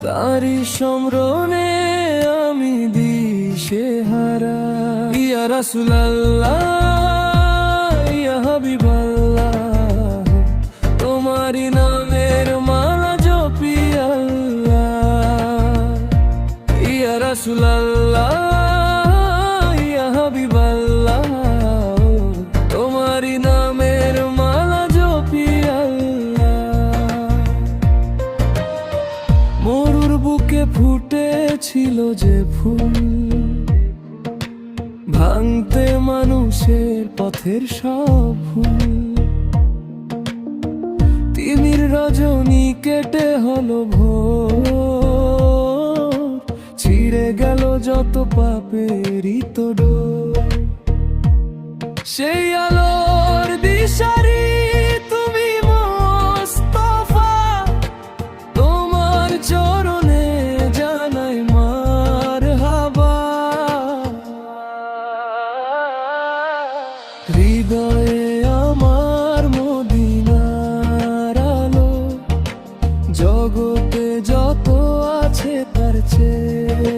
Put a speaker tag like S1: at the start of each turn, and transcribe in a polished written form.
S1: তারি সম্রণে আমি দিশেহারা। ইয়া রাসূলুল্লাহ, ইয়া হাবিবাল্লাহ, তোমারি নামের মালা জপি আল্লাহ। ইয়া রাসূলুল্লাহ, ইয়া হাবিবাল্লাহ, তোমারি নামের মালা জপি আল্লাহ। মরুর বুকে ফুটেছিল যে ফুল, ভাঙতে মানুষের পথের সব ভুল। তিমির রজনী কেটে হলো ভোর, ছিঁড়ে গেল যত পাপেরই তোড়। সেই আলোর দিশারি তুমি মুস্তাফা, তোমার চরণে জানাই মারহাবা। হৃদয়ে আমার মদিনার আলো, জগতে যত আছে তার চেয়ে